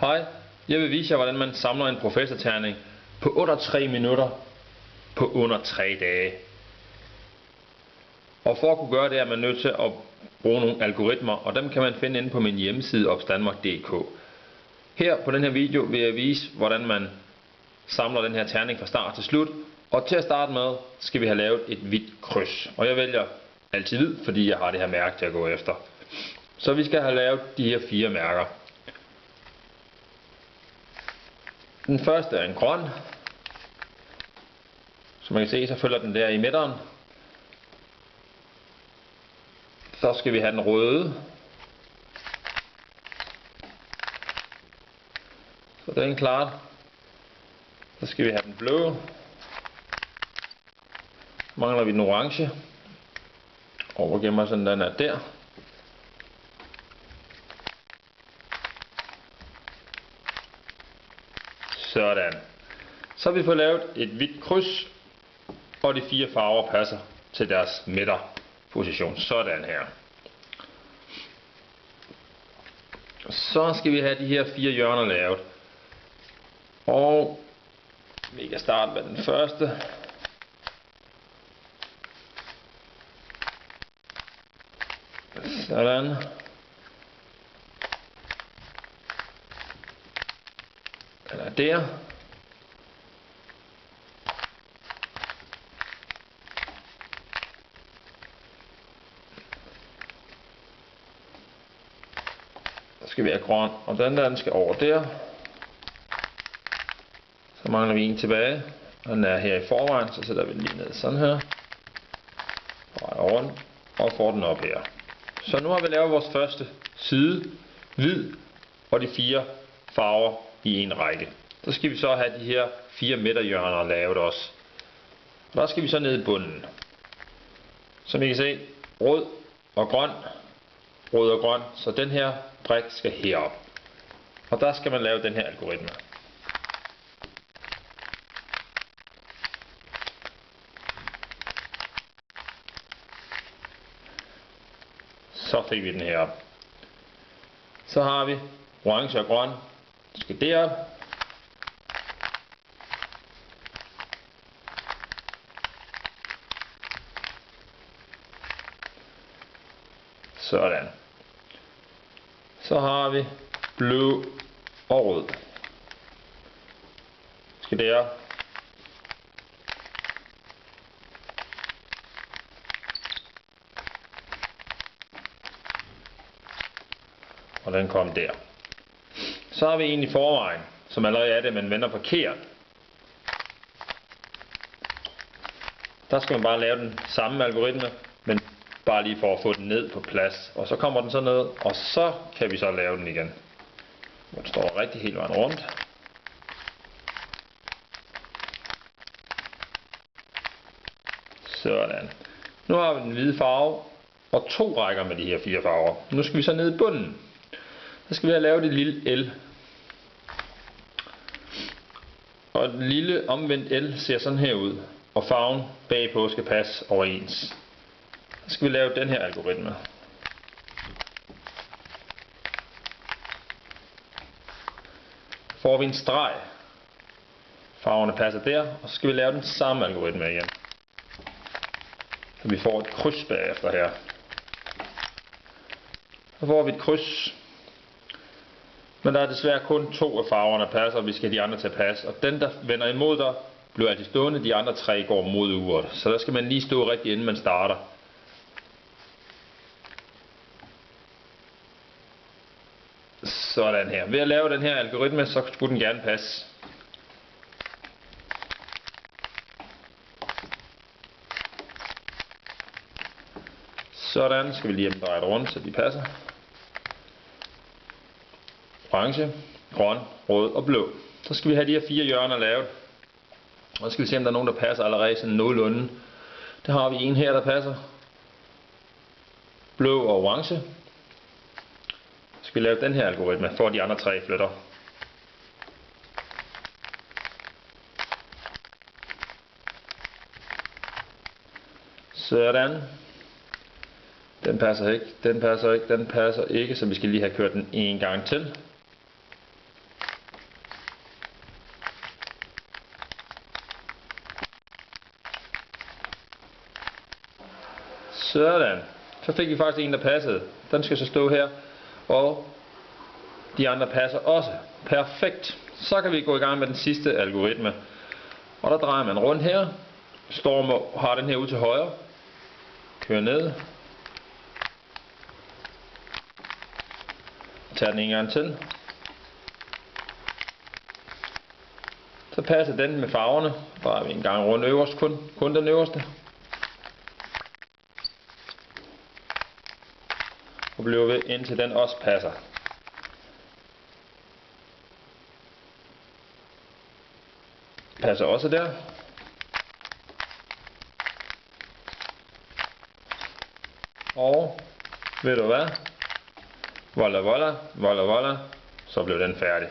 Hej, jeg vil vise jer, hvordan man samler en professorterning på under 3 minutter på under 3 dage. Og for at kunne gøre det, er man nødt til at bruge nogle algoritmer, og dem kan man finde inde på min hjemmeside opsdanmark.dk. Her på den her video vil jeg vise, hvordan man samler den her terning fra start til slut. Og til at starte med skal vi have lavet et hvidt kryds. Og jeg vælger altid hvid, fordi jeg har det her mærke til at gå efter. Så vi skal have lavet de her 4 mærker. Den første er en grøn. Som man kan se, så følger den der i midteren. Så skal vi have den røde. Så den er klart. Så skal vi have den blå. Så mangler vi den orange. Og hvor gemmer sådan den er der. Sådan. Så har vi fået lavet et hvidt kryds, og de 4 farver passer til deres midterposition. Sådan her. Så skal vi have de her 4 hjørner lavet. Og vi kan starte med den første. Sådan. Eller der. Så skal vi have grøn, og den skal over der. Så mangler vi en tilbage, og den er her i forvejen, så sætter vi den lige ned sådan her. Drejer rundt, og får den op her. Så nu har vi lavet vores første side, hvid, og de 4 farver i en række. Så skal vi så have de her 4 midterhjørner lavet også. Og der skal vi så ned i bunden. Som I kan se, rød og grøn, rød og grøn, så den her brik skal herop. Og der skal man lave den her algoritme. Så fik vi den herop. Så har vi orange og grøn. Det skal derop. Sådan. Så har vi blå og rød. Det skal derop. Og den kom der. Så har vi en i forvejen, som allerede er det, men vender forkert. Der skal man bare lave den samme algoritme, men bare lige for at få den ned på plads. Og så kommer den så ned, og så kan vi så lave den igen. Hvor den står rigtig helt vejen rundt. Sådan. Nu har vi den hvide farve, og 2 rækker med de her 4 farver. Nu skal vi så ned i bunden. Så skal vi have lavet et lille L. Og et lille omvendt L ser sådan her ud. Og farven bagpå skal passe overens. Så skal vi lave den her algoritme. Får vi en streg. Farverne passer der. Og så skal vi lave den samme algoritme igen. Så vi får et kryds bagefter her. Så får vi et kryds. Men der er desværre kun 2 af farverne, der passer, og vi skal have de andre til at passe. Og den, der vender imod dig, bliver altid stående. De andre 3 går mod uret. Så der skal man lige stå rigtigt, inden man starter. Sådan her. Ved at lave den her algoritme, så skulle den gerne passe. Sådan. Skal vi lige dreje det rundt, så de passer. Orange, grøn, rød og blå. Så skal vi have de her 4 hjørner lavet. Og så skal vi se, om der er nogen, der passer allerede sådan nogenlunde. Der har vi en her, der passer. Blå og orange. Så skal vi lave den her algoritme, for de andre 3 flytter. Sådan. Den passer ikke, den passer ikke, den passer ikke, så vi skal lige have kørt den en gang til. Sådan. Så fik vi faktisk en, der passede. Den skal så stå her. Og de andre passer også. Perfekt. Så kan vi gå i gang med den sidste algoritme. Og der drejer man rundt her. Har den her ud til højre. Kører ned. Tager den en gang til. Så passer den med farverne. Drejer vi en gang rundt øverst, kun den øverste. Og bliver ved indtil den også passer. Passer også der. Og ved du hvad? Voila, voila, voila, voila. Så blev den færdig.